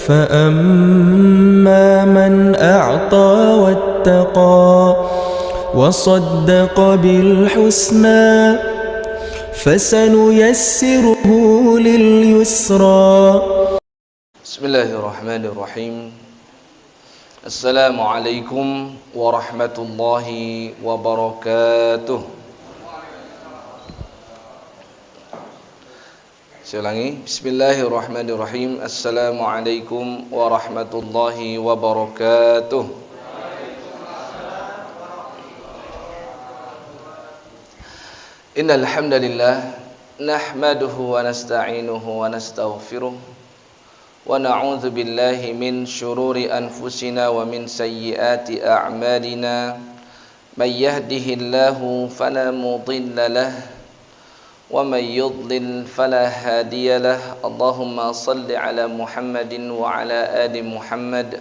فأما من أعطى واتقى وصدق بالحسنى فسنيسره لليسرى. بسم الله الرحمن الرحيم. السلام عليكم ورحمة الله وبركاته. Saya ulangi. Bismillahirrahmanirrahim. Assalamualaikum warahmatullahi wabarakatuh. Innal hamdalillah nahmaduhu wa nasta'inuhu wa nastaghfiruh wa na'udzu billahi min shururi anfusina wa min sayyiati a'malina. May yahdihillahu fala mudilla lahu wa may yudlil fala hadiya lahu. Allahumma shalli ala Muhammadin wa ala ali Muhammad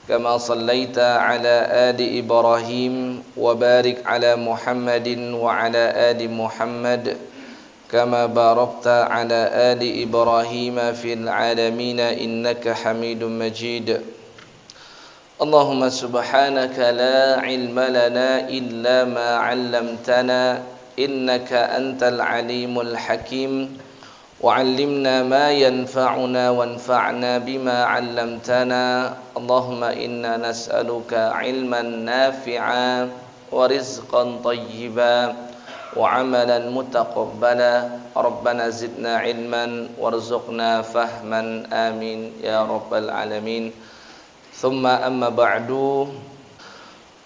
kama shallaita ala ali Ibrahim wa barik ala Muhammadin wa ala ali Muhammad kama barakta ala ali Ibrahim fil alamin innaka Hamidum Majid. Allahumma subhanaka la ilma lana illa ma 'allamtana innaka antal alimul hakim wa 'allimna ma yanfa'una wanfa'na bima 'allamtana. Allahumma inna nas'aluka 'ilman nafi'a wa rizqan thayyiban wa 'amalan mutaqabbala. Rabbana zidna 'ilman warzuqna fahman amin ya rabbal alamin. Thumma amma ba'du.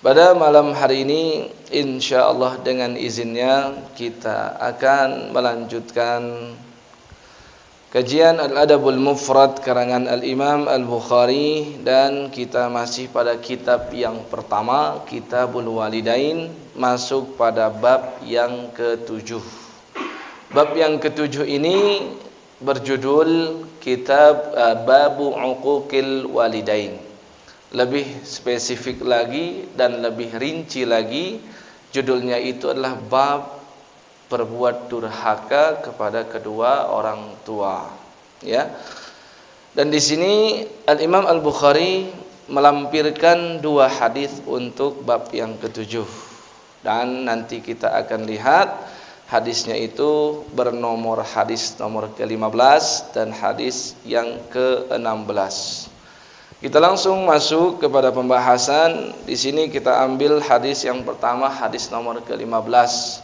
Pada malam hari ini insyaallah dengan izinnya kita akan melanjutkan kajian Al-Adabul Mufrad karangan Al-Imam Al-Bukhari, dan kita masih pada kitab yang pertama, Kitabul Walidain, masuk pada bab yang ke-7. Bab yang ke-7 ini berjudul kitab Babu Uquqil Walidain. Lebih spesifik lagi dan lebih rinci lagi, judulnya itu adalah bab berbuat durhaka kepada kedua orang tua, ya. Dan di sini Al-Imam Al-Bukhari melampirkan dua hadis untuk bab yang ke-7. Dan nanti kita akan lihat hadisnya itu bernomor hadis nomor ke-15 dan hadis yang ke-16. Kita langsung masuk kepada pembahasan. Di sini kita ambil hadis yang pertama, hadis nomor ke-15.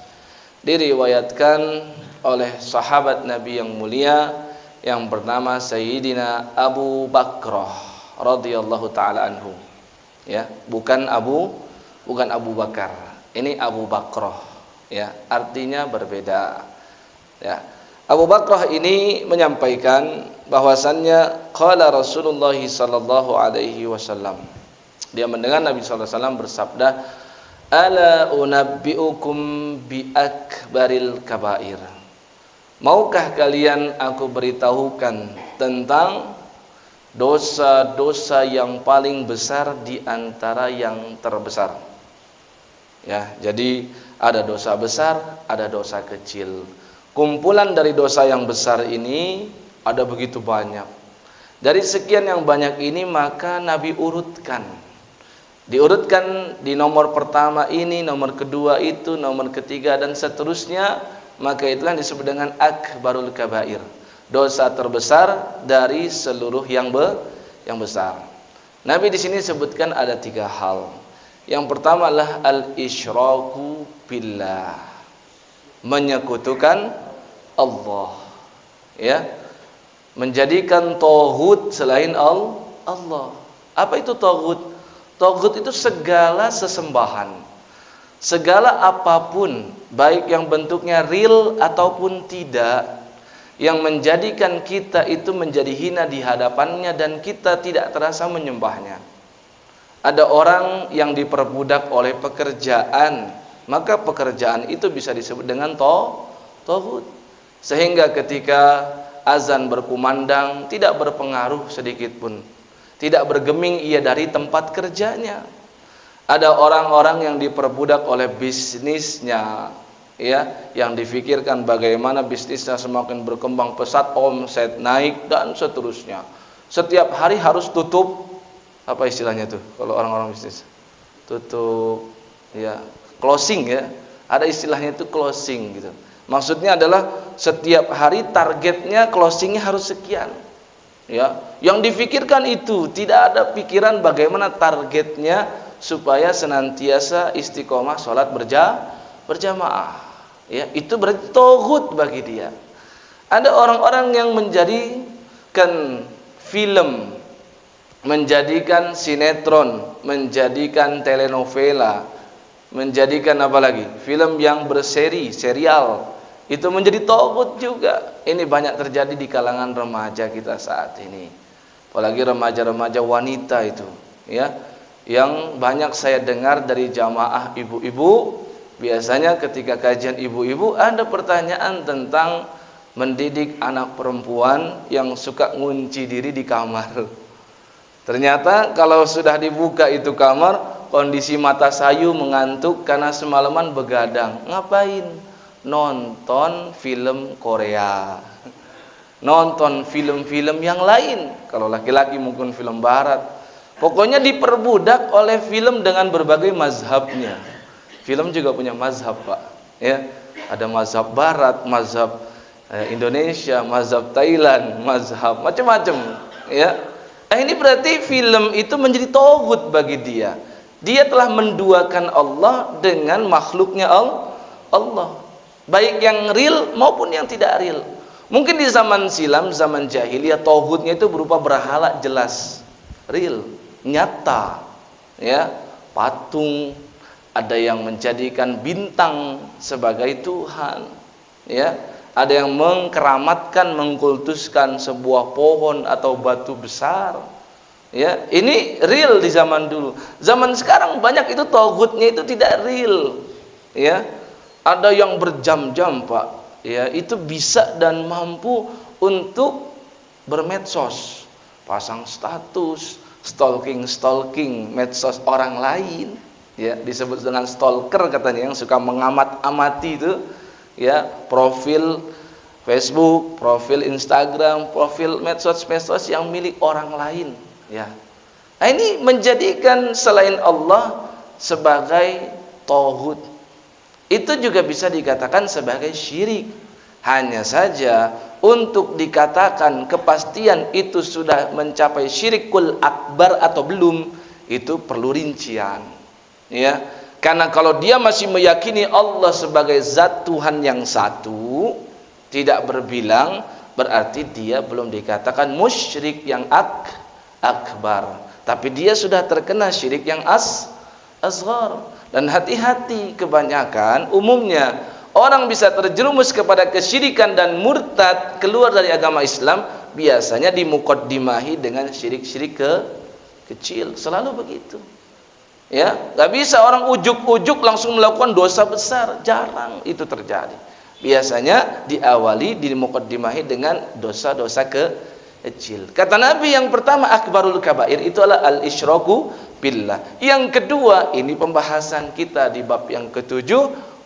Diriwayatkan oleh sahabat Nabi yang mulia yang bernama Sayyidina Abu Bakrah radhiyallahu taala anhu. Ya, bukan Abu Bakar. Ini Abu Bakrah, ya, artinya berbeda. Ya. Abu Bakrah ini menyampaikan bahwasannya qala Rasulullah sallallahu alaihi wasallam. Dia mendengar Nabi sallallahu alaihi wasallam bersabda, "Ala unabbiukum bi akbaril kabair." Maukah kalian aku beritahukan tentang dosa-dosa yang paling besar di antara yang terbesar? Ya, jadi ada dosa besar, ada dosa kecil. Kumpulan dari dosa yang besar ini ada begitu banyak. Dari sekian yang banyak ini maka Nabi urutkan. Diurutkan di nomor pertama ini, nomor kedua itu, nomor ketiga dan seterusnya. Maka itulah disebut dengan akbarul kabair, dosa terbesar dari seluruh yang besar. Nabi di sini sebutkan ada 3 hal. Yang pertama adalah al-isyraku billah, menyekutukan Allah, ya, menjadikan tauhid selain Allah. Apa itu tauhid? Tauhid itu segala sesembahan, segala apapun, baik yang bentuknya real ataupun tidak, yang menjadikan kita itu menjadi hina di hadapannya dan kita tidak terasa menyembahnya. Ada orang yang diperbudak oleh pekerjaan, maka pekerjaan itu bisa disebut dengan tauhid. Sehingga ketika azan berkumandang tidak berpengaruh sedikit pun, tidak bergeming ia dari tempat kerjanya. Ada orang-orang yang diperbudak oleh bisnisnya, ya, yang difikirkan bagaimana bisnisnya semakin berkembang pesat, omset naik dan seterusnya. Setiap hari harus tutup, apa istilahnya tuh kalau orang-orang bisnis? Tutup, ya, closing ya. Ada istilahnya itu closing gitu. Maksudnya adalah setiap hari targetnya closingnya harus sekian. Ya, yang difikirkan itu tidak ada pikiran bagaimana targetnya supaya senantiasa istiqomah sholat berjamaah. Ya, itu berarti tauhid bagi dia. Ada orang-orang yang menjadikan film, menjadikan sinetron, menjadikan telenovela, menjadikan apa lagi? Film yang berseri, serial. Itu menjadi tauhid juga. Ini banyak terjadi di kalangan remaja kita saat ini. Apalagi remaja-remaja wanita itu, ya. Yang banyak saya dengar dari jamaah ibu-ibu, biasanya ketika kajian ibu-ibu ada pertanyaan tentang mendidik anak perempuan yang suka ngunci diri di kamar. Ternyata kalau sudah dibuka itu kamar, kondisi mata sayu mengantuk karena semalaman begadang. Ngapain? Nonton film Korea, nonton film-film yang lain. Kalau laki-laki mungkin film barat. Pokoknya diperbudak oleh film dengan berbagai mazhabnya. Film juga punya mazhab, Pak. Ya, ada mazhab barat, mazhab Indonesia, mazhab Thailand, mazhab macam-macam. Ya, ini berarti film itu menjadi tauhid bagi dia. Dia telah menduakan Allah dengan makhluknya Allah. Baik yang real maupun yang tidak real. Mungkin di zaman silam, zaman jahiliyah, tauhidnya itu berupa berhala jelas, real, nyata, ya, patung. Ada yang menjadikan bintang sebagai Tuhan, ya. Ada yang mengkeramatkan, mengkultuskan sebuah pohon atau batu besar. Ya, ini real di zaman dulu. Zaman sekarang banyak itu tauhidnya itu tidak real. Ya. Ada yang berjam-jam, Pak, ya, itu bisa dan mampu untuk bermedsos, pasang status, stalking medsos orang lain, ya, disebut dengan stalker katanya, yang suka mengamat-amati itu, ya, profil Facebook, profil Instagram, profil medsos yang milik orang lain, ya. Nah, ini menjadikan selain Allah sebagai tauhid. Itu juga bisa dikatakan sebagai syirik. Hanya saja untuk dikatakan kepastian itu sudah mencapai syirikul akbar atau belum, itu perlu rincian. Ya, karena kalau dia masih meyakini Allah sebagai zat Tuhan yang satu, tidak berbilang, berarti dia belum dikatakan musyrik yang akbar. Tapi dia sudah terkena syirik yang asghar. Dan hati-hati, kebanyakan umumnya orang bisa terjerumus kepada kesyirikan dan murtad, keluar dari agama Islam, biasanya dimuqaddimahi dengan syirik-syirik kecil. Selalu begitu. Ya, enggak bisa orang ujuk-ujuk langsung melakukan dosa besar, jarang itu terjadi. Biasanya diawali dimuqaddimahi dengan dosa-dosa kecil. Kata Nabi, yang pertama akbarul kabair itu adalah al-isyraku billah. Yang kedua, ini pembahasan kita di bab yang ketujuh,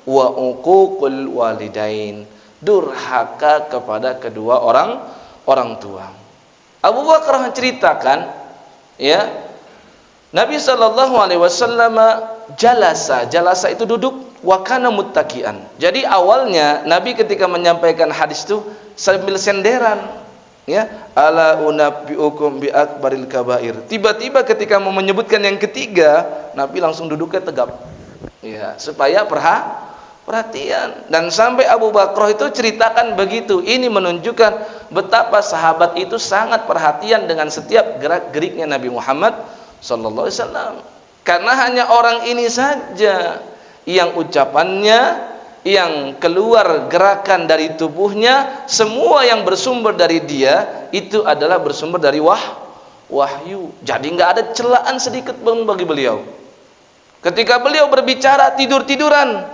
wa uququl walidain, durhaka kepada kedua orang tua. Abu Bakar menceritakan, ya, Nabi sallallahu alaihi wasallam jalasa itu duduk, wa kana muttaqian. Jadi awalnya Nabi ketika menyampaikan hadis itu sambil senderan. Ya, ala unabbiukum bi akbaril kabair. Tiba-tiba ketika mau menyebutkan yang ketiga, Nabi langsung duduknya tegap. Ya, supaya perhatian. Dan sampai Abu Bakar itu ceritakan begitu. Ini menunjukkan betapa sahabat itu sangat perhatian dengan setiap gerak-geriknya Nabi Muhammad sallallahu alaihi wasallam. Karena hanya orang ini saja yang ucapannya, yang keluar gerakan dari tubuhnya, semua yang bersumber dari dia itu adalah bersumber dari wahyu. Jadi nggak ada celaan sedikit pun bagi beliau. Ketika beliau berbicara tidur-tiduran,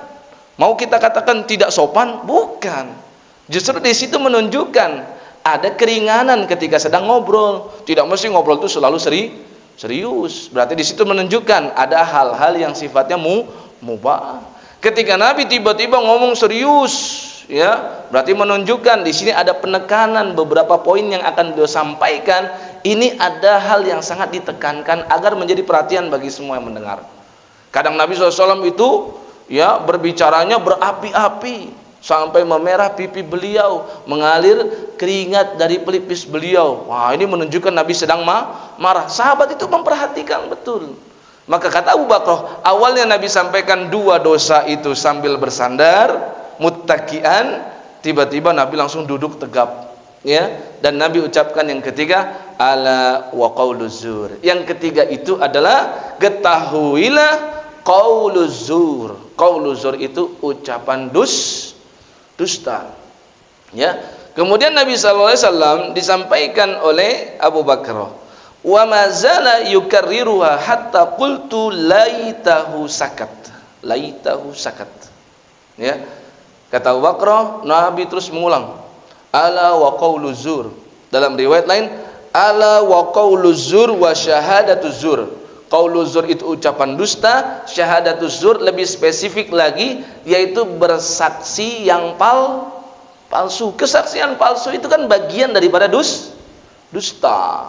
mau kita katakan tidak sopan? Bukan. Justru di situ menunjukkan ada keringanan ketika sedang ngobrol. Tidak mesti ngobrol itu selalu serius. Berarti di situ menunjukkan ada hal-hal yang sifatnya mubah. Ketika Nabi tiba-tiba ngomong serius, ya, berarti menunjukkan di sini ada penekanan beberapa poin yang akan beliau sampaikan. Ini ada hal yang sangat ditekankan agar menjadi perhatian bagi semua yang mendengar. Kadang Nabi SAW itu ya berbicaranya berapi-api sampai memerah pipi beliau, mengalir keringat dari pelipis beliau. Wah, ini menunjukkan Nabi sedang marah. Sahabat itu memperhatikan betul. Maka kata Abu Bakar, awalnya Nabi sampaikan 2 dosa itu sambil bersandar, muttaqian, tiba-tiba Nabi langsung duduk tegap. Ya, dan Nabi ucapkan yang ketiga, ala wa qauluz zur. Yang ketiga itu adalah ketahuilah qauluz zur. Qauluz zur itu ucapan dusta. Ya. Kemudian Nabi sallallahu alaihi wasallam disampaikan oleh Abu Bakar, wa ma zala yukarriruha hatta qultu laitahu sakat. Laitahu sakat. Ya. Kata Abu Bakar, Nabi terus mengulang, ala wa qauluz zur. Dalam riwayat lain, ala wa qauluz zur wa syahadatuz zur. Qauluz zur itu ucapan dusta, syahadatuz zur lebih spesifik lagi, yaitu bersaksi yang palsu. Kesaksian palsu itu kan bagian daripada dusta.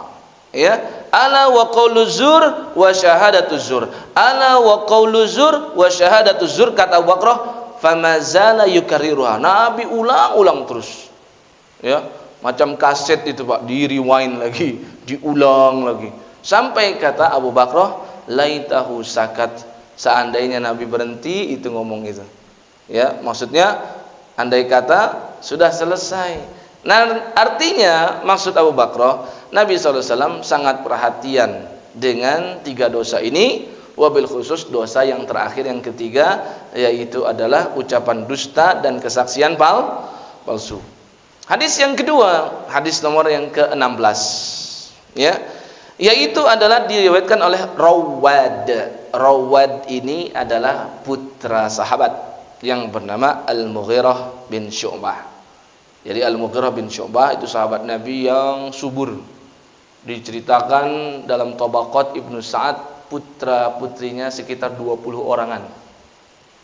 Ya, ala wa qauluz zur wa syahadatuz zur. Ala wa qauluz zur wa syahadatuz zur, kata Abu Bakar, famazala yukarriruha. Nabi ulang-ulang terus. Ya, macam kaset itu Pak, di rewind lagi, diulang lagi. Sampai kata Abu Bakar, laitahu sakat. Seandainya Nabi berhenti itu ngomong itu. Ya, maksudnya andai kata sudah selesai. Nah, artinya maksud Abu Bakar, Nabi SAW sangat perhatian dengan 3 dosa ini, wabil khusus dosa yang terakhir, yang ketiga, yaitu adalah ucapan dusta dan kesaksian palsu. Hadis yang kedua, hadis nomor yang ke-16, ya, yaitu adalah diriwayatkan oleh Rawad. Rawad ini adalah putra sahabat yang bernama Al-Mughirah bin Syu'bah. Jadi Al-Mughirah bin Syu'bah itu sahabat Nabi yang subur. Diceritakan dalam Tabaqat Ibnu Sa'ad, putra-putrinya sekitar 20 orangan.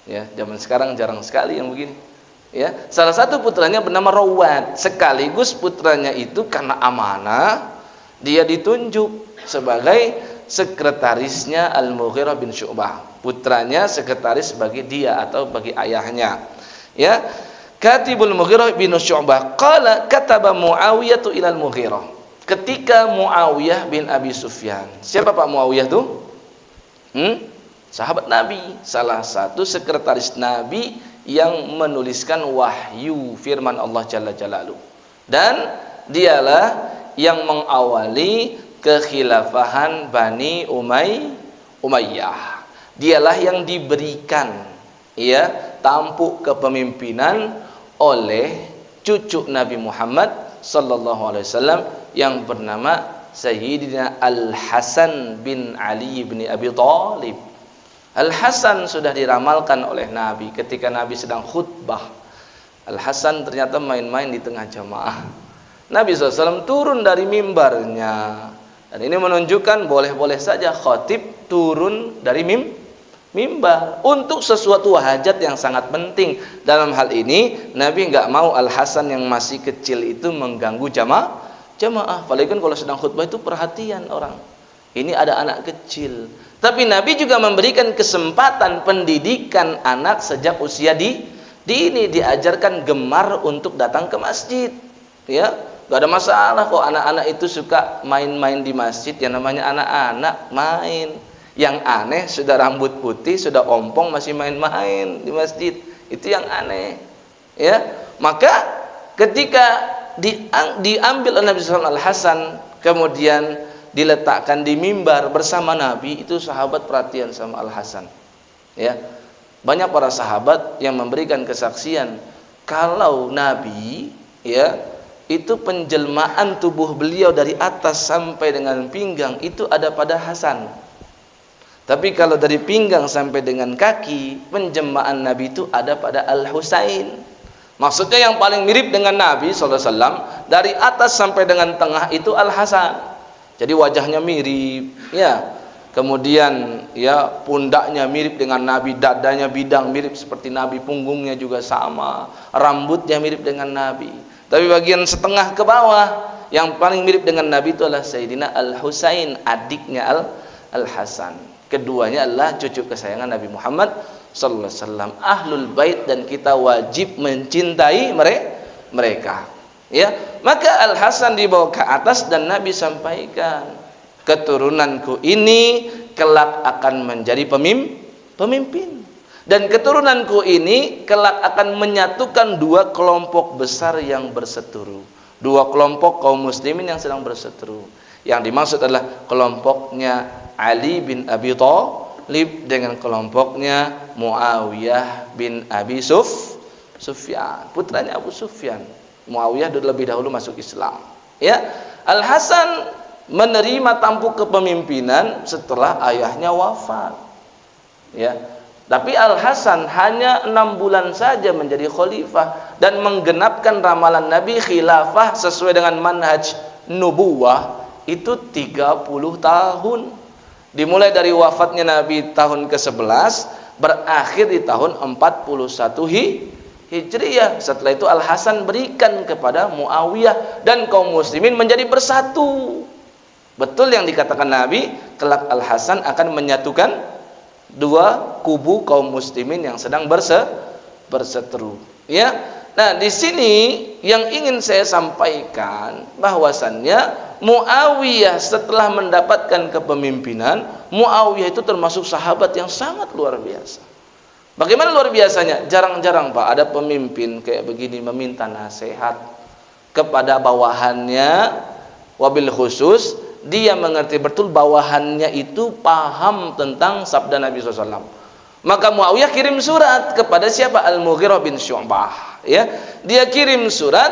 Ya, zaman sekarang jarang sekali yang begini. Ya, salah satu putranya bernama Rawad. Sekaligus putranya itu karena amanah, dia ditunjuk sebagai sekretarisnya Al-Mughirah bin Syu'bah. Putranya sekretaris bagi dia atau bagi ayahnya. Ya, Katibul Mughirah bin Syu'bah qala kataba Muawiyah ila Al-Mughirah. Ketika Muawiyah bin Abi Sufyan. Siapa Pak Muawiyah itu? Sahabat Nabi, salah satu sekretaris Nabi yang menuliskan wahyu firman Allah Jalla Jalaluhu. Dan dialah yang mengawali kekhilafahan Bani Umayyah. Dialah yang diberikan ya tampuk kepemimpinan oleh cucu Nabi Muhammad sallallahu alaihi wasallam yang bernama Sayyidina Al-Hasan bin Ali bin Abi Thalib. Al-Hasan sudah diramalkan oleh Nabi ketika Nabi sedang khutbah. Al-Hasan ternyata main-main di tengah jamaah. Nabi SAW turun dari mimbarnya. Dan ini menunjukkan boleh-boleh saja khatib turun dari mimbar untuk sesuatu hajat yang sangat penting. Dalam hal ini Nabi nggak mau Al-Hasan yang masih kecil itu mengganggu jamaah. Apalagi kan kalau sedang khutbah itu perhatian orang. Ini ada anak kecil. Tapi Nabi juga memberikan kesempatan pendidikan anak sejak usia dini, diajarkan gemar untuk datang ke masjid. Ya, gak ada masalah kok anak-anak itu suka main-main di masjid. Yang namanya anak-anak main. Yang aneh sudah rambut putih, sudah ompong masih main-main di masjid. Itu yang aneh. Ya, maka ketika diambil oleh Nabi SAW Al-Hasan, kemudian diletakkan di mimbar bersama Nabi, itu sahabat perhatian sama Al-Hasan. Ya, banyak para sahabat yang memberikan kesaksian kalau Nabi, ya, itu penjelmaan tubuh beliau dari atas sampai dengan pinggang itu ada pada Hasan. Tapi kalau dari pinggang sampai dengan kaki, penjelmaan Nabi itu ada pada Al-Husain. Maksudnya yang paling mirip dengan Nabi SAW dari atas sampai dengan tengah itu Al-Hasan. Jadi wajahnya mirip, ya. Kemudian ya pundaknya mirip dengan Nabi, dadanya bidang mirip seperti Nabi, punggungnya juga sama, rambutnya mirip dengan Nabi. Tapi bagian setengah ke bawah yang paling mirip dengan Nabi itu adalah Sayyidina Al-Husain, adiknya Al-Hasan. Keduanya adalah cucu kesayangan Nabi Muhammad sallallahu alaihi wasallam, ahlul bait, dan kita wajib mencintai mereka. Ya, maka Al-Hasan dibawa ke atas dan Nabi sampaikan, keturunanku ini kelak akan menjadi pemimpin. Dan keturunanku ini kelak akan menyatukan dua kelompok besar yang berseteru. Dua kelompok kaum muslimin yang sedang berseteru. Yang dimaksud adalah kelompoknya Ali bin Abi Thalib dengan kelompoknya Muawiyah bin Abi Sufyan, putranya Abu Sufyan. Muawiyah lebih dahulu masuk Islam. Ya, Al-Hasan menerima tampuk kepemimpinan setelah ayahnya wafat. Ya, tapi Al-Hasan hanya 6 bulan saja menjadi khalifah dan menggenapkan ramalan Nabi khilafah sesuai dengan manhaj nubuwah itu 30 tahun. Dimulai dari wafatnya Nabi tahun ke-11, berakhir di tahun 41 Hijriyah. Setelah itu Al-Hasan berikan kepada Muawiyah dan kaum muslimin menjadi bersatu. Betul yang dikatakan Nabi, kelak Al-Hasan akan menyatukan dua kubu kaum muslimin yang sedang berseteru. Ya. Nah, di sini yang ingin saya sampaikan bahwasannya Muawiyah setelah mendapatkan kepemimpinan, Muawiyah itu termasuk sahabat yang sangat luar biasa. Bagaimana luar biasanya? Jarang-jarang Pak ada pemimpin kayak begini meminta nasihat kepada bawahannya, wabil khusus dia mengerti betul bawahannya itu paham tentang sabda Nabi SAW. Maka Muawiyah kirim surat kepada siapa? Al-Mughirah bin Syu'bah. Ya, dia kirim surat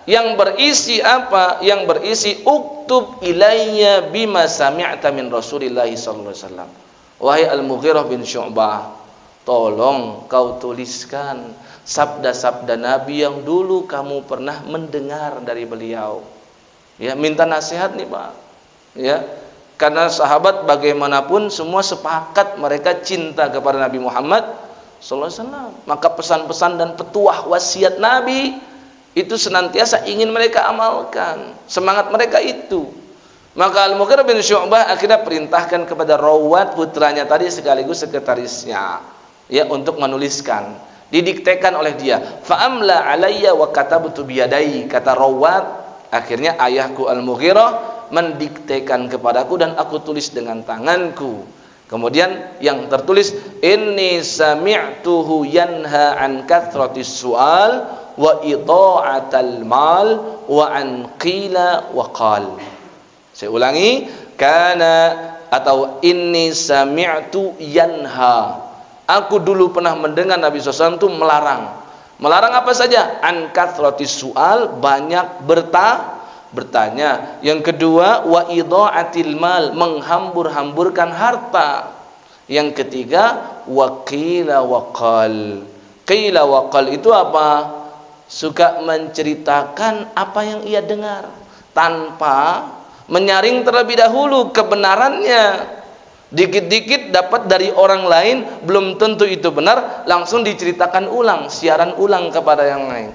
yang berisi apa? Yang berisi uktub ilayya bima sami'ta min Rasulillah sallallahu alaihi wasallam. Wahai Al-Mughirah bin Syu'bah, tolong kau tuliskan sabda-sabda Nabi yang dulu kamu pernah mendengar dari beliau. Ya, minta nasihat nih Pak. Ya, karena sahabat bagaimanapun semua sepakat mereka cinta kepada Nabi Muhammad sallallahu alaihi wasallam. Maka pesan-pesan dan petuah wasiat Nabi itu senantiasa ingin mereka amalkan. Semangat mereka itu. Maka Al-Mughirah bin Syu'bah akhirnya perintahkan kepada Rawat putranya tadi sekaligus sekretarisnya, ya, untuk menuliskan. Didiktekan oleh dia. Fa'amla alayya wa katabtu biyadai, kata Rawat. Akhirnya ayahku Al-Mughirah mendiktekan kepadaku dan aku tulis dengan tanganku. Kemudian yang tertulis, inni sami'tuhu yanha an kathratis su'al wa idha'atal mal wa an qila wa qal. Saya ulangi, kana atau inni sami'tu yanha. Aku dulu pernah mendengar Nabi SAW itu melarang. Melarang apa saja? An kathratis su'al, banyak bertanya. Yang kedua, wa idha'atil mal, menghambur-hamburkan harta. Yang ketiga, wa qila wa qal. Qila wa qal itu apa? Suka menceritakan apa yang ia dengar tanpa menyaring terlebih dahulu kebenarannya. Dikit-dikit dapat dari orang lain, belum tentu itu benar, langsung diceritakan ulang, siaran ulang kepada yang lain.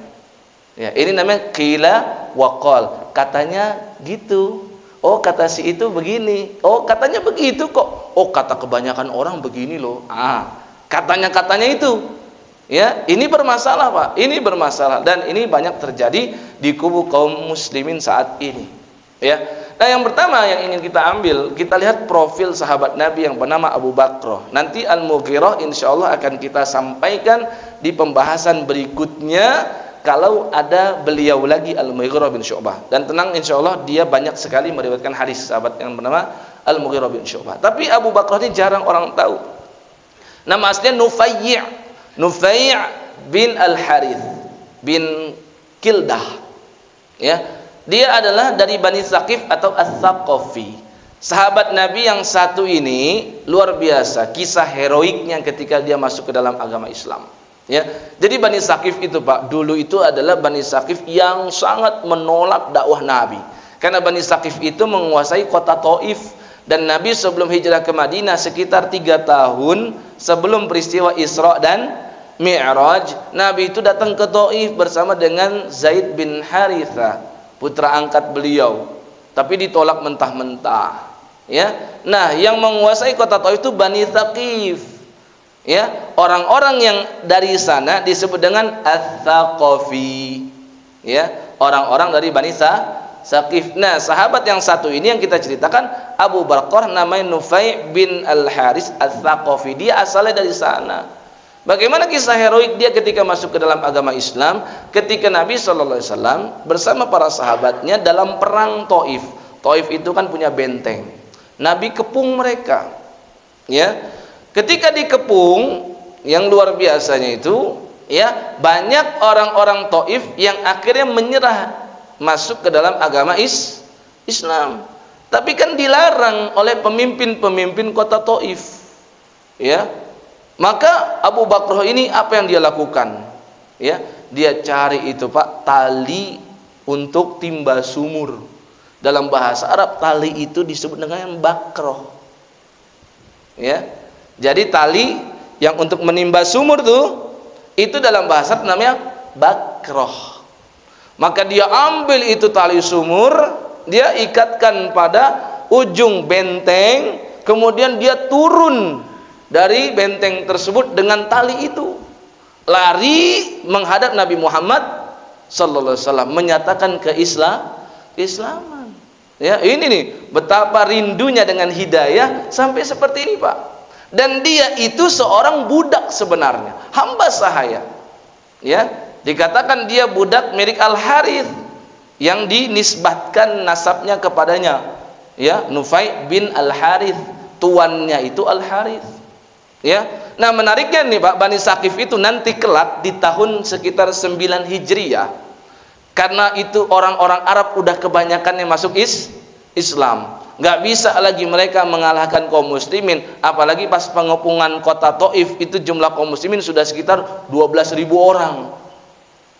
Ya, ini namanya qila wa qal. Katanya gitu. Oh, kata si itu begini. Oh, katanya begitu kok. Oh, kata kebanyakan orang begini loh. Katanya itu. Ya, ini bermasalah, Pak. Ini bermasalah dan ini banyak terjadi di kubu kaum muslimin saat ini. Ya. Nah, yang pertama yang ingin kita ambil, kita lihat profil sahabat Nabi yang bernama Abu Bakrah. Nanti Al-Mughirah insyaallah akan kita sampaikan di pembahasan berikutnya kalau ada beliau lagi, Al-Mughirah bin Syu'bah. Dan tenang, insyaallah dia banyak sekali meriwayatkan hadis sahabat yang bernama Al-Mughirah bin Syu'bah. Tapi Abu Bakrah ini jarang orang tahu. Nama aslinya Nufai' bin Al-Harith bin Kildah. Ya. Dia adalah dari Bani Saqif atau As-Saqafi. Sahabat Nabi yang satu ini luar biasa kisah heroiknya ketika dia masuk ke dalam agama Islam. Ya. Jadi Bani Saqif itu Pak, dulu itu adalah Bani Saqif yang sangat menolak dakwah Nabi. Karena Bani Saqif itu menguasai kota Taif dan Nabi sebelum hijrah ke Madinah sekitar 3 tahun sebelum peristiwa Isra dan Mi'raj, Nabi itu datang ke Taif bersama dengan Zaid bin Harithah. putra angkat beliau, tapi ditolak mentah-mentah. Ya, nah yang menguasai kota Taif itu Bani Thaqif. Ya, orang-orang yang dari sana disebut dengan Ats-Tsaqafi. Ya, orang-orang dari Bani Thaqif. Nah, sahabat yang satu ini yang kita ceritakan Abu Bakrah namanya Nufai bin Al-Haris Ats-Tsaqafi. Dia asalnya dari sana. Bagaimana kisah heroik dia ketika masuk ke dalam agama Islam, ketika Nabi SAW bersama para sahabatnya dalam perang Taif. Taif itu kan punya benteng. Nabi kepung mereka. Ya. Ketika dikepung, yang luar biasanya itu, ya, banyak orang-orang Taif yang akhirnya menyerah masuk ke dalam agama Islam. Tapi kan dilarang oleh pemimpin-pemimpin kota Taif. Ya. Maka Abu Bakrah ini apa yang dia lakukan? Ya, dia cari itu, Pak, tali untuk timba sumur. Dalam bahasa Arab tali itu disebut dengan bakroh. Ya. Jadi tali yang untuk menimba sumur tuh itu dalam bahasa Arab namanya bakroh. Maka dia ambil itu tali sumur, dia ikatkan pada ujung benteng, kemudian dia turun dari benteng tersebut dengan tali itu, lari menghadap Nabi Muhammad sallallahu alaihi wasallam, menyatakan keislaman. Ya, ini nih betapa rindunya dengan hidayah sampai seperti ini, Pak. Dan dia itu seorang budak sebenarnya, hamba sahaya. Ya, dikatakan dia budak milik Al-Harith yang dinisbatkan nasabnya kepadanya. Ya, Nufai bin Al-Harith, tuannya itu Al-Harith. Ya. Nah, menariknya nih, Pak, Bani Thaqif itu nanti kelak di tahun sekitar 9 Hijriah. Karena itu orang-orang Arab udah kebanyakan yang masuk Islam. Nggak bisa lagi mereka mengalahkan kaum muslimin. Apalagi pas pengepungan kota Taif itu jumlah kaum muslimin sudah sekitar 12.000 orang.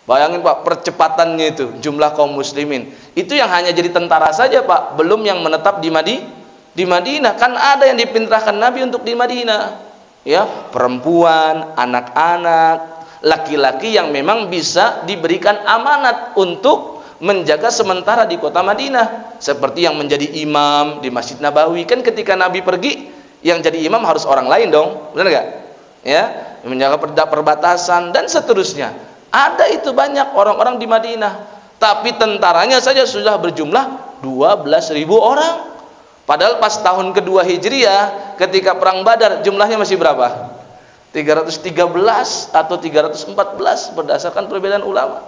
Bayangin, Pak, percepatannya itu jumlah kaum muslimin. Itu yang hanya jadi tentara saja, Pak. Belum yang menetap di Madinah. Kan ada yang dipintrahkan Nabi untuk di Madinah. Ya, perempuan, anak-anak, laki-laki yang memang bisa diberikan amanat untuk menjaga sementara di kota Madinah, seperti yang menjadi imam di Masjid Nabawi. Kan ketika Nabi pergi, yang jadi imam harus orang lain dong, benar nggak? Ya, menjaga perbatasan dan seterusnya. Ada itu banyak orang-orang di Madinah, tapi tentaranya saja sudah berjumlah 12.000 orang. Padahal pas tahun kedua Hijriah ketika perang Badar jumlahnya masih berapa? 313 atau 314 berdasarkan perbedaan ulama.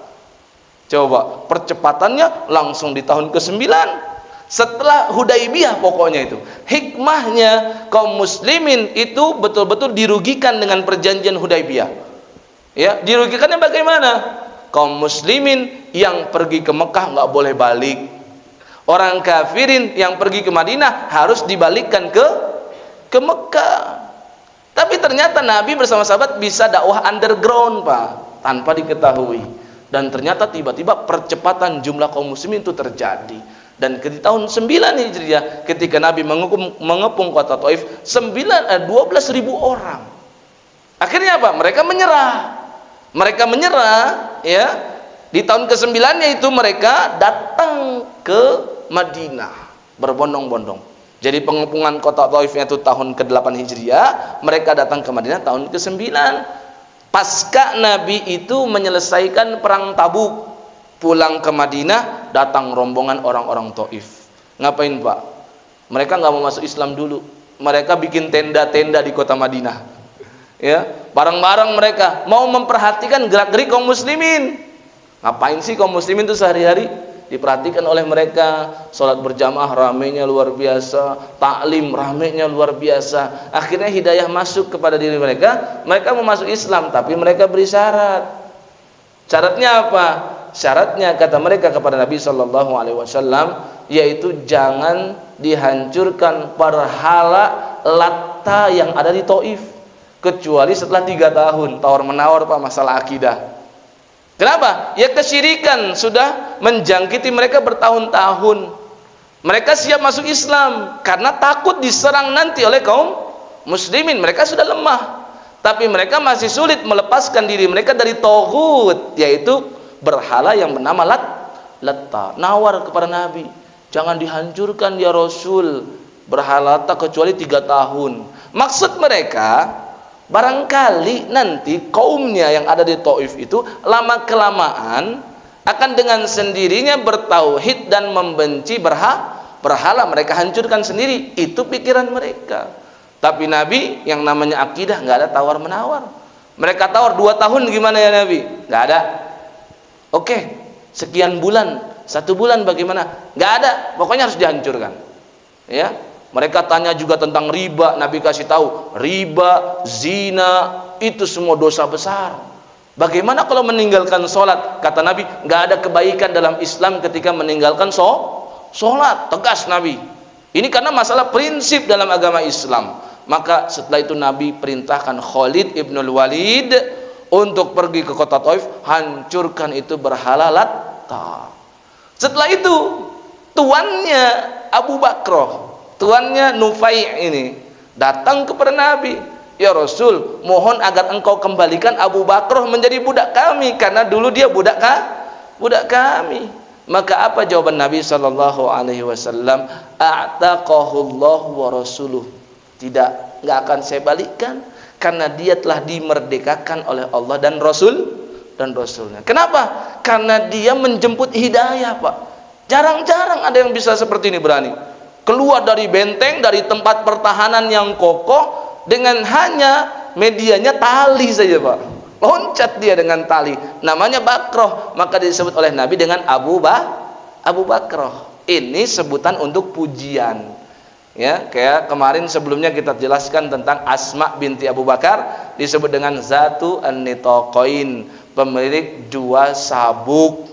Coba, percepatannya langsung di tahun ke-9 setelah Hudaibiyah. Pokoknya itu hikmahnya kaum muslimin itu betul-betul dirugikan dengan perjanjian Hudaibiyah. Ya, dirugikannya bagaimana? Kaum muslimin yang pergi ke Mekah nggak boleh balik. Orang kafirin yang pergi ke Madinah harus dibalikkan ke Mekah. Tapi ternyata Nabi bersama sahabat bisa dakwah underground, Pak, tanpa diketahui. Dan ternyata tiba-tiba percepatan jumlah kaum muslimin itu terjadi. Dan di tahun 9 Hijriah ketika Nabi mengepung kota Taif 12.000 orang. Akhirnya apa? Mereka menyerah, ya. Di tahun ke-9-nya itu mereka datang ke Madinah berbondong-bondong. Jadi pengepungan kota Taifnya itu tahun ke-8 Hijriah, mereka datang ke Madinah tahun ke-9. Pasca Nabi itu menyelesaikan perang Tabuk, pulang ke Madinah, datang rombongan orang-orang Taif. Ngapain, Pak? Mereka nggak mau masuk Islam dulu. Mereka bikin tenda-tenda di kota Madinah. Ya, bareng-bareng mereka mau memperhatikan gerak-gerik kaum muslimin. Ngapain sih kaum muslimin itu sehari-hari? Diperhatikan oleh mereka, sholat berjamaah ramenya luar biasa, taklim ramenya luar biasa. Akhirnya hidayah masuk kepada diri mereka. Mereka mau masuk Islam, tapi mereka beri syarat. Syaratnya apa? Syaratnya kata mereka kepada Nabi Shallallahu Alaihi Wasallam, yaitu jangan dihancurkan berhala Latta yang ada di Taif, kecuali setelah 3 tahun. Tawar menawar, Pak, masalah akidah. Kenapa? Ya kesyirikan sudah menjangkiti mereka bertahun-tahun. Mereka siap masuk Islam karena takut diserang nanti oleh kaum muslimin. Mereka sudah lemah, tapi mereka masih sulit melepaskan diri mereka dari tauhid, yaitu berhala yang bernama Latta, nawar kepada Nabi, jangan dihancurkan ya Rasul berhala Latta kecuali 3 tahun. Maksud mereka, barangkali nanti kaumnya yang ada di Taif itu lama kelamaan akan dengan sendirinya bertauhid dan membenci berhala, mereka hancurkan sendiri. Itu pikiran mereka. Tapi Nabi yang namanya akidah nggak ada tawar menawar. Mereka tawar 2 tahun gimana ya Nabi? Nggak ada. Oke, sekian bulan, 1 bulan bagaimana? Nggak ada, pokoknya harus dihancurkan. Ya, mereka tanya juga tentang riba. Nabi kasih tahu, riba, zina itu semua dosa besar. Bagaimana kalau meninggalkan sholat? Kata Nabi, nggak ada kebaikan dalam Islam ketika meninggalkan sholat. Tegas Nabi. Ini karena masalah prinsip dalam agama Islam. Maka setelah itu Nabi perintahkan Khalid ibnul Walid untuk pergi ke kota Taif, hancurkan itu berhala Latta. Setelah itu tuannya Abu Bakrah, tuannya Nufai ini datang kepada Nabi, ya Rasul, mohon agar engkau kembalikan Abu Bakrah menjadi budak kami, karena dulu dia budak kami. Maka apa jawaban Nabi sallallahu alaihi wasallam? A'taqahullahu wa rasuluh. Tidak, enggak akan saya balikkan, karena dia telah dimerdekakan oleh Allah dan Rasulnya. Kenapa? Karena dia menjemput hidayah, Pak. Jarang-jarang ada yang bisa seperti ini, berani keluar dari benteng, dari tempat pertahanan yang kokoh dengan hanya medianya tali saja, Pak. Loncat dia dengan tali, namanya Bakrah, maka disebut oleh Nabi dengan Abu Bakrah. Ini sebutan untuk pujian. Ya, kayak kemarin sebelumnya kita jelaskan tentang Asma binti Abu Bakar, disebut dengan Zatu an-Nitaqain, pemilik 2 sabuk,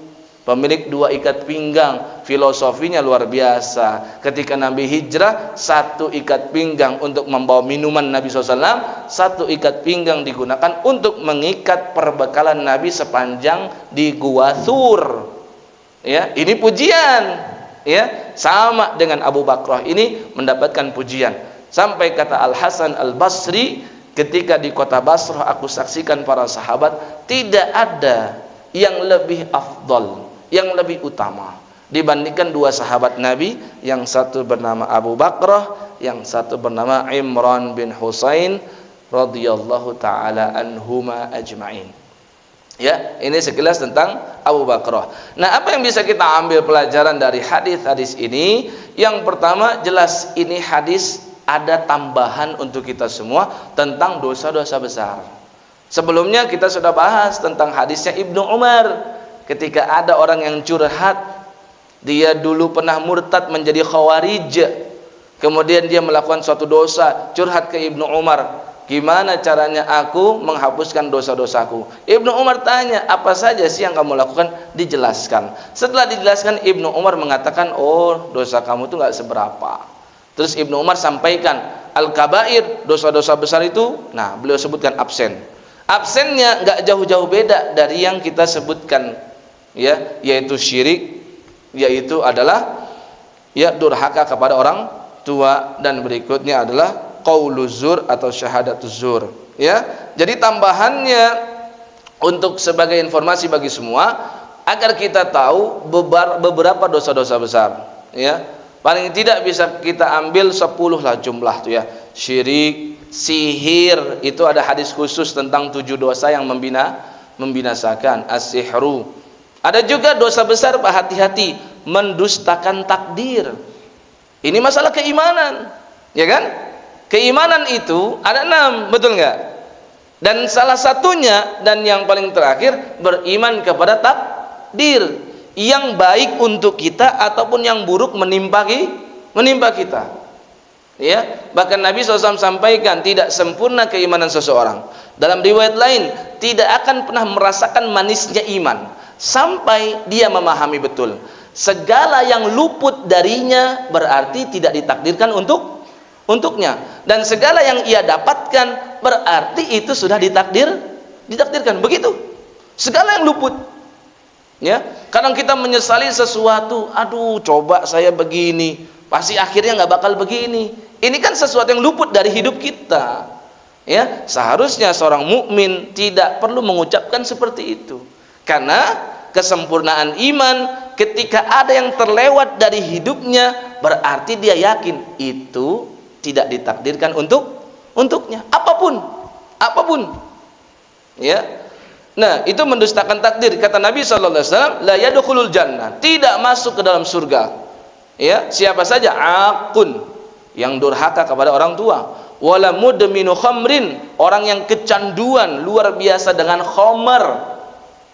pemilik 2 ikat pinggang. Filosofinya luar biasa. Ketika Nabi hijrah, 1 ikat pinggang untuk membawa minuman Nabi SAW, 1 ikat pinggang digunakan untuk mengikat perbekalan Nabi sepanjang di Gua Thur. Ya, ini pujian. Ya, sama dengan Abu Bakrah ini mendapatkan pujian. Sampai kata Al Hasan Al Basri, ketika di kota Basrah aku saksikan para sahabat, tidak ada yang lebih afdal, yang lebih utama dibandingkan 2 sahabat Nabi, yang satu bernama Abu Bakrah, yang satu bernama Imran bin Husain radhiyallahu taala anhuma ajma'in. Ya, ini sekilas tentang Abu Bakrah. Nah, apa yang bisa kita ambil pelajaran dari hadis-hadis ini? Yang pertama, jelas ini hadis ada tambahan untuk kita semua tentang dosa-dosa besar. Sebelumnya kita sudah bahas tentang hadisnya Ibnu Umar, ketika ada orang yang curhat, dia dulu pernah murtad menjadi Khawarij, kemudian dia melakukan suatu dosa, curhat ke Ibnu Umar, gimana caranya aku menghapuskan dosa-dosaku? Ibnu Umar tanya, apa saja sih yang kamu lakukan? Dijelaskan. Setelah dijelaskan, Ibnu Umar mengatakan, oh, dosa kamu itu nggak seberapa. Terus Ibnu Umar sampaikan al-kabair, dosa-dosa besar itu. Nah, beliau sebutkan absen. Absennya nggak jauh-jauh beda dari yang kita sebutkan, ya, yaitu syirik, yaitu adalah ya durhaka kepada orang tua, dan berikutnya adalah qauluz zur atau syahadatuz zur. Ya, jadi tambahannya untuk sebagai informasi bagi semua agar kita tahu beberapa dosa-dosa besar. Ya, paling tidak bisa kita ambil 10 lah jumlah tuh ya. Syirik, sihir, itu ada hadis khusus tentang 7 dosa yang membinasakan. As-sihru. Ada juga dosa besar, Pak, hati-hati, mendustakan takdir. Ini masalah keimanan, ya kan? Keimanan itu ada 6, betul nggak? Dan salah satunya dan yang paling terakhir, beriman kepada takdir yang baik untuk kita ataupun yang buruk menimpa kita. Ya, bahkan Nabi SAW sampaikan tidak sempurna keimanan seseorang. Dalam riwayat lain, tidak akan pernah merasakan manisnya iman sampai dia memahami betul segala yang luput darinya berarti tidak ditakdirkan untuknya, dan segala yang ia dapatkan berarti itu sudah ditakdirkan. Begitu. Segala yang luput. Ya, kadang kita menyesali sesuatu, aduh, coba saya begini, pasti akhirnya nggak bakal begini. Ini kan sesuatu yang luput dari hidup kita. Ya, seharusnya seorang mukmin tidak perlu mengucapkan seperti itu. Karena kesempurnaan iman ketika ada yang terlewat dari hidupnya, berarti dia yakin itu tidak ditakdirkan untuknya, apapun. Ya. Nah, itu mendustakan takdir. Kata Nabi sallallahu alaihi wasallam, la yadkhulul jannah, tidak masuk ke dalam surga. Ya, siapa saja aqun, yang durhaka kepada orang tua, wala mudminu khamrin, orang yang kecanduan luar biasa dengan khamar.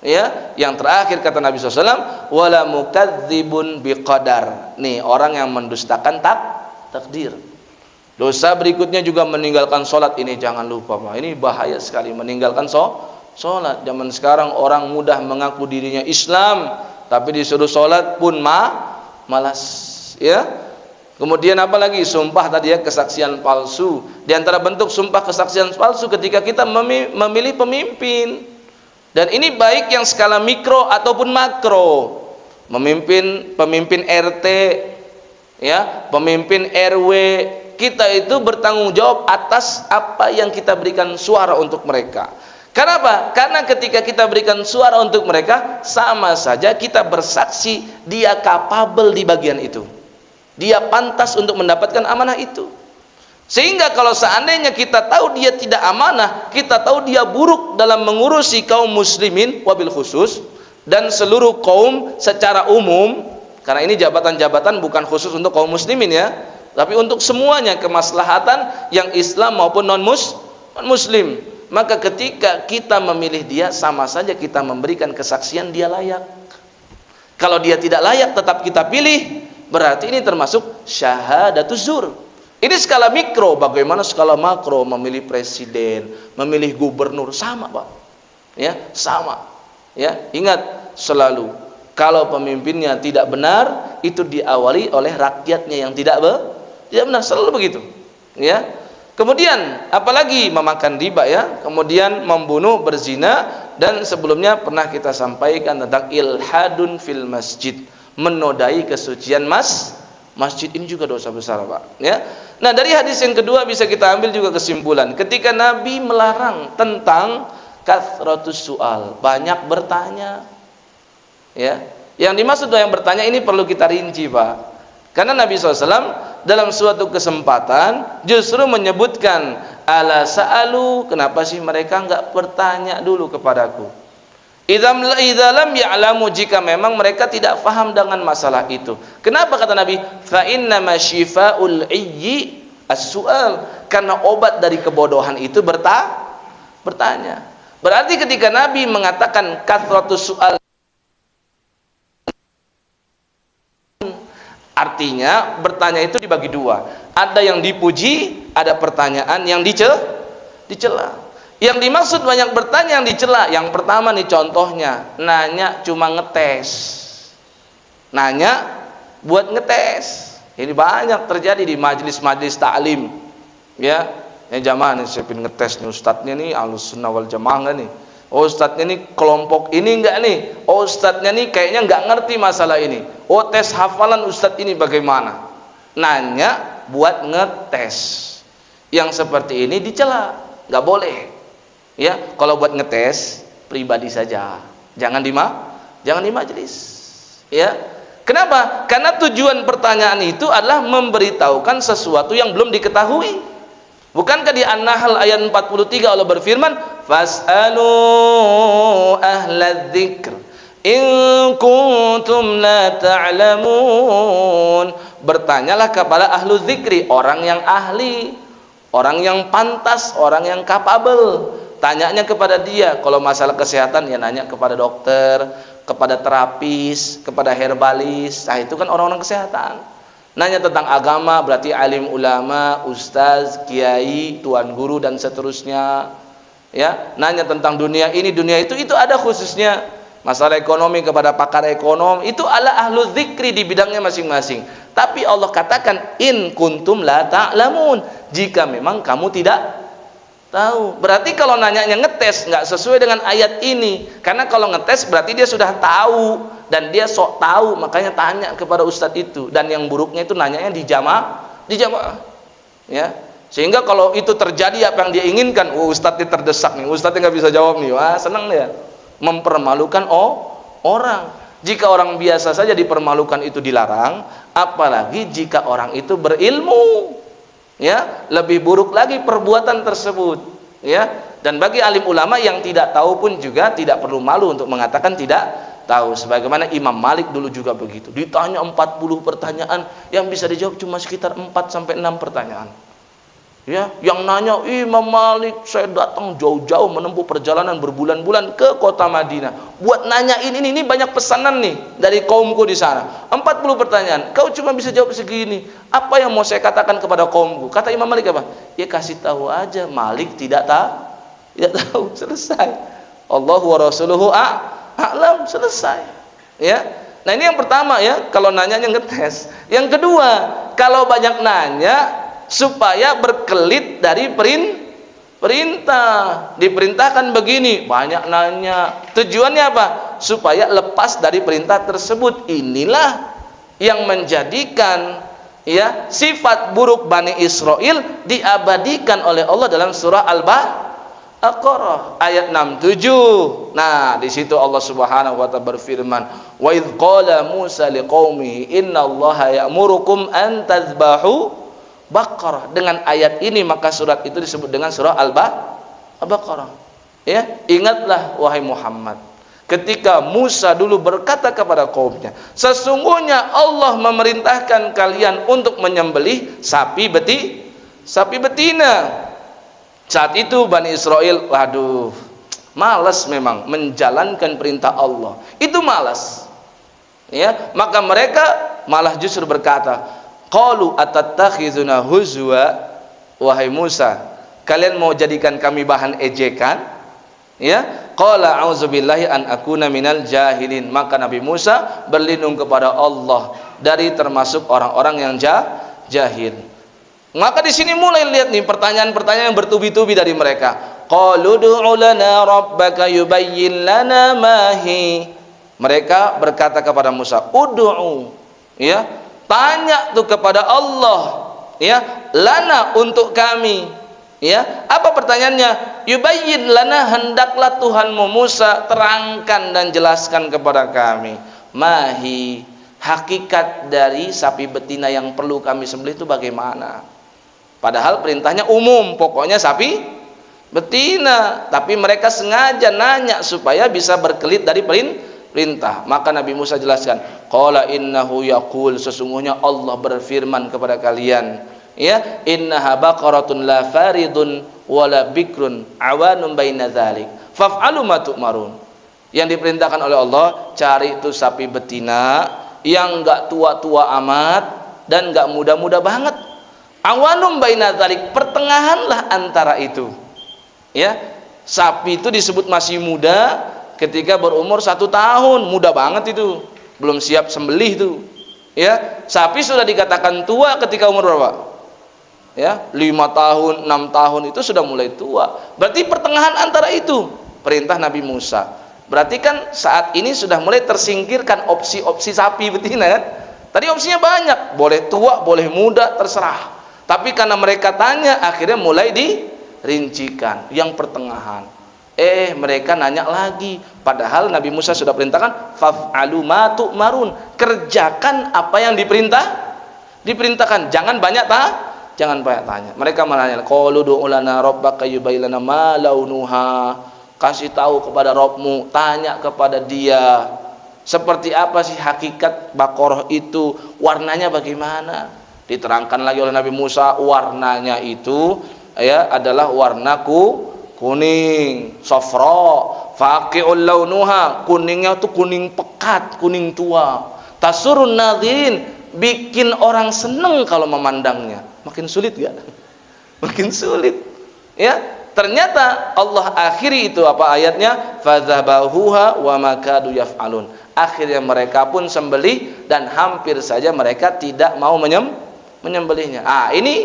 Ya, yang terakhir kata Nabi SAW, wala mukadzibun biqadar. Nih, orang yang mendustakan takdir. Dosa berikutnya juga meninggalkan sholat. Ini jangan lupa, Pak. Ini bahaya sekali meninggalkan sholat. Zaman sekarang orang mudah mengaku dirinya Islam, tapi disuruh sholat pun malas. Ya. Kemudian apa lagi? Sumpah tadi ya, kesaksian palsu. Di antara bentuk sumpah kesaksian palsu ketika kita memilih pemimpin. Dan ini baik yang skala mikro ataupun makro. Pemimpin RT, ya, pemimpin RW, kita itu bertanggung jawab atas apa yang kita berikan suara untuk mereka. Kenapa? Karena ketika kita berikan suara untuk mereka, sama saja kita bersaksi dia kapabel di bagian itu. Dia pantas untuk mendapatkan amanah itu. Sehingga kalau seandainya kita tahu dia tidak amanah, kita tahu dia buruk dalam mengurusi kaum muslimin wabil khusus dan seluruh kaum secara umum, karena ini jabatan-jabatan bukan khusus untuk kaum muslimin ya, tapi untuk semuanya, kemaslahatan yang Islam maupun non-muslim. Maka ketika kita memilih dia, sama saja kita memberikan kesaksian dia layak. Kalau dia tidak layak tetap kita pilih, berarti ini termasuk syahadatuz zur. Ini skala mikro. Bagaimana skala makro? Memilih presiden, memilih gubernur, sama Pak. Ya, sama. Ya, ingat selalu, kalau pemimpinnya tidak benar, itu diawali oleh rakyatnya yang tidak benar, selalu begitu. Ya. Kemudian apalagi memakan riba ya, kemudian membunuh, berzina, dan sebelumnya pernah kita sampaikan tentang ilhadun fil masjid, menodai kesucian masjid. Ini juga dosa besar Pak ya. Nah, dari hadis yang kedua bisa kita ambil juga kesimpulan, ketika Nabi melarang tentang kathratus su'al, banyak bertanya ya. Yang dimaksud yang bertanya ini perlu kita rinci Pak, karena Nabi SAW dalam suatu kesempatan justru menyebutkan, ala sa'alu, kenapa sih mereka enggak bertanya dulu kepadaku? Idza lam ya'lamu, jika memang mereka tidak faham dengan masalah itu. Kenapa kata Nabi? Fa inna ma syifa'ul iyyi as-su'al, karena obat dari kebodohan itu bertanya. Berarti ketika Nabi mengatakan kathratus su'al, artinya bertanya itu dibagi dua. Ada yang dipuji, ada pertanyaan yang dicela. Yang dimaksud banyak bertanya yang dicela, yang pertama nih contohnya, nanya cuma ngetes. Nanya buat ngetes. Ini banyak terjadi di majelis-majelis ta'lim. Ya, jamaah nih siapin ngetes nih, ustadznya nih Ahlus Sunnah wal Jamaah enggak nih? Oh, ustadznya nih kelompok ini enggak nih? Oh, ustadznya nih kayaknya enggak ngerti masalah ini. Oh, tes hafalan ustadz ini bagaimana? Nanya buat ngetes. Yang seperti ini dicela, enggak boleh. Ya, kalau buat ngetes pribadi saja, jangan di majelis. Ya, kenapa? Karena tujuan pertanyaan itu adalah memberitahukan sesuatu yang belum diketahui. Bukankah di An-Nahl ayat 43 Allah berfirman, fas'alu ahladzikr in kuntum la ta'lamun. Bertanyalah kepada ahlu zikri, orang yang ahli, orang yang pantas, orang yang kapabel. Tanyanya kepada dia. Kalau masalah kesehatan ya nanya kepada dokter, kepada terapis, kepada herbalis. Nah, itu kan orang-orang kesehatan. Nanya tentang agama berarti alim ulama, ustaz, kiai, tuan guru dan seterusnya. Ya, nanya tentang dunia ini, dunia itu ada khususnya. Masalah ekonomi kepada pakar ekonom, itu ala ahlu zikri di bidangnya masing-masing. Tapi Allah katakan in kuntum la ta'lamun, jika memang kamu tidak tahu. Berarti kalau nanyanya ngetes nggak sesuai dengan ayat ini, karena kalau ngetes berarti dia sudah tahu dan dia sok tahu, makanya tanya kepada ustadz itu. Dan yang buruknya itu nanyanya di jamaah ya, sehingga kalau itu terjadi apa yang dia inginkan, ustadz terdesak nih, ustadz nggak bisa jawab nih, wah senang dia, mempermalukan orang. Jika orang biasa saja dipermalukan itu dilarang, apalagi jika orang itu berilmu. Ya, lebih buruk lagi perbuatan tersebut. Ya, dan bagi alim ulama yang tidak tahu pun juga tidak perlu malu untuk mengatakan tidak tahu. Sebagaimana Imam Malik dulu juga begitu. Ditanya 40 pertanyaan, yang bisa dijawab cuma sekitar 4 sampai 6 pertanyaan. Ya, yang nanya, Imam Malik, saya datang jauh-jauh menempuh perjalanan berbulan-bulan ke kota Madinah buat nanya ini banyak pesanan nih dari kaumku di sana. 40 pertanyaan, kau cuma bisa jawab segini. Apa yang mau saya katakan kepada kaumku? Kata Imam Malik apa? Ya kasih tahu aja, Malik tidak tahu. Ya tahu, selesai. Allahu wa rasuluhu a'lam, selesai. Ya. Nah, ini yang pertama ya, kalau nanyanya ngetes. Yang kedua, kalau banyak nanya supaya berkelit dari perintah. Diperintahkan begini, banyak nanya. Tujuannya apa? Supaya lepas dari perintah tersebut. Inilah yang menjadikan ya sifat buruk Bani Israel diabadikan oleh Allah dalam surah Al-Baqarah ayat 67. Nah, di situ Allah Subhanahu wa taala berfirman, "Wa idz qala Musa liqaumihi innallaha ya'murukum an tadhbahu Baqarah." Dengan ayat ini maka surat itu disebut dengan surah Al-Baqarah. Ya, ingatlah wahai Muhammad, ketika Musa dulu berkata kepada kaumnya, sesungguhnya Allah memerintahkan kalian untuk menyembelih sapi betina. Saat itu Bani Israel, waduh, malas memang menjalankan perintah Allah. Itu malas. Ya, maka mereka malah justru berkata, qalu atattakhizuna huzwa, wahai Musa, kalian mau jadikan kami bahan ejekan? Ya, qala a'udzubillahi an akuna minal jahilin. Maka Nabi Musa berlindung kepada Allah dari termasuk orang-orang yang jahil. Maka di sini mulai lihat nih pertanyaan-pertanyaan yang bertubi-tubi dari mereka. Qalu du'u lana rabbaka yubayyin lana ma hi. Mereka berkata kepada Musa, ud'u, ya, tanya tuh kepada Allah, ya, lana untuk kami, ya. Apa pertanyaannya? Yubayyin lana, hendaklah Tuhanmu Musa terangkan dan jelaskan kepada kami, mahi, hakikat dari sapi betina yang perlu kami sembelih itu bagaimana? Padahal perintahnya umum, pokoknya sapi betina, tapi mereka sengaja nanya supaya bisa berkelit dari perintah. Maka Nabi Musa jelaskan, qala innahu yaqul, sesungguhnya Allah berfirman kepada kalian, ya, innaha baqaratun la faridun wala bikrun awanun baina dzalik faf'alu ma tu'marun. Yang diperintahkan oleh Allah, cari itu sapi betina yang enggak tua-tua amat dan enggak muda-muda banget. Awanum baina dzalik, pertengahanlah antara itu. Ya, sapi itu disebut masih muda ketika berumur 1 tahun, muda banget itu, belum siap sembelih itu. Ya, sapi sudah dikatakan tua ketika umur berapa? Ya, 5 tahun, 6 tahun itu sudah mulai tua. Berarti pertengahan antara itu perintah Nabi Musa. Berarti kan saat ini sudah mulai tersingkirkan opsi-opsi sapi betina kan? Tadi opsinya banyak, boleh tua, boleh muda, terserah. Tapi karena mereka tanya, akhirnya mulai dirincikan yang pertengahan. Mereka nanya lagi, padahal Nabi Musa sudah perintahkan, faf'alu ma tu'marun, kerjakan apa yang diperintahkan, jangan banyak tanya. Mereka menanya, qalu du'u lana rabbaka yubayyin lana ma launuha, kasih tahu kepada Rabbmu, tanya kepada dia seperti apa sih hakikat Baqarah itu, warnanya bagaimana. Diterangkan lagi oleh Nabi Musa, warnanya itu ya adalah warna kuning, safra, faqi'ul launuha, kuningnya itu kuning pekat, kuning tua. Tasurun nadhin, bikin orang seneng kalau memandangnya. Makin sulit gak? Makin sulit. Ya, ternyata Allah akhiri itu apa ayatnya? Fadzabahuha wa makadu yaf'alun. Akhirnya mereka pun sembelih dan hampir saja mereka tidak mau menyembelihnya. Ini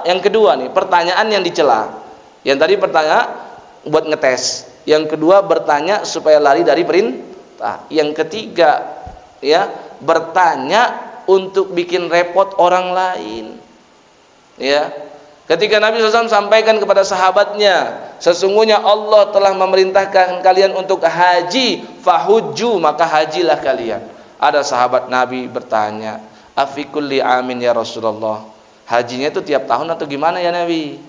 yang kedua nih, pertanyaan yang dicela. Yang tadi pertanyaan buat ngetes, yang kedua bertanya supaya lari dari perintah, yang ketiga ya bertanya untuk bikin repot orang lain. Ya, Ketika Nabi SAW sampaikan kepada sahabatnya, sesungguhnya Allah telah memerintahkan kalian untuk haji, fahujju, maka hajilah kalian. Ada sahabat Nabi bertanya, afi kulli amin ya Rasulullah, hajinya itu tiap tahun atau gimana ya Nabi?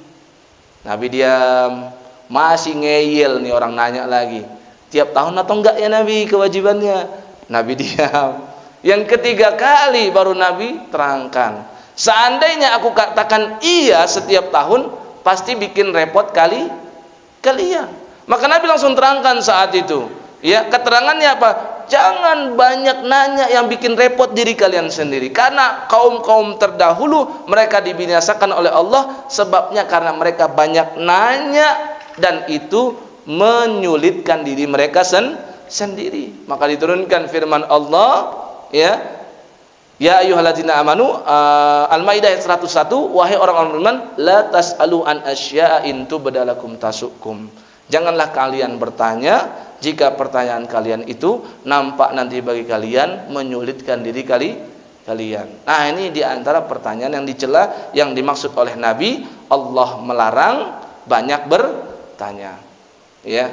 Nabi diam. Masih ngeyel nih orang nanya lagi, tiap tahun atau enggak ya Nabi kewajibannya? Nabi diam. Yang ketiga kali baru Nabi terangkan, seandainya aku katakan iya setiap tahun, pasti bikin repot kalian. Maka Nabi langsung terangkan saat itu. Ya, keterangannya apa? Jangan banyak nanya yang bikin repot diri kalian sendiri. Karena kaum-kaum terdahulu mereka dibinasakan oleh Allah sebabnya karena mereka banyak nanya dan itu menyulitkan diri mereka sendiri. Maka diturunkan firman Allah, ya, ya ayyuhalladzina amanu, Al-Maidah ayat 101, wahai orang-orang beriman, la tas'alu an asya'a in tubda lakum tasukum. Janganlah kalian bertanya jika pertanyaan kalian itu nampak nanti bagi kalian menyulitkan diri kalian. Nah, ini diantara pertanyaan yang dicela, yang dimaksud oleh Nabi. Allah melarang banyak bertanya, ya.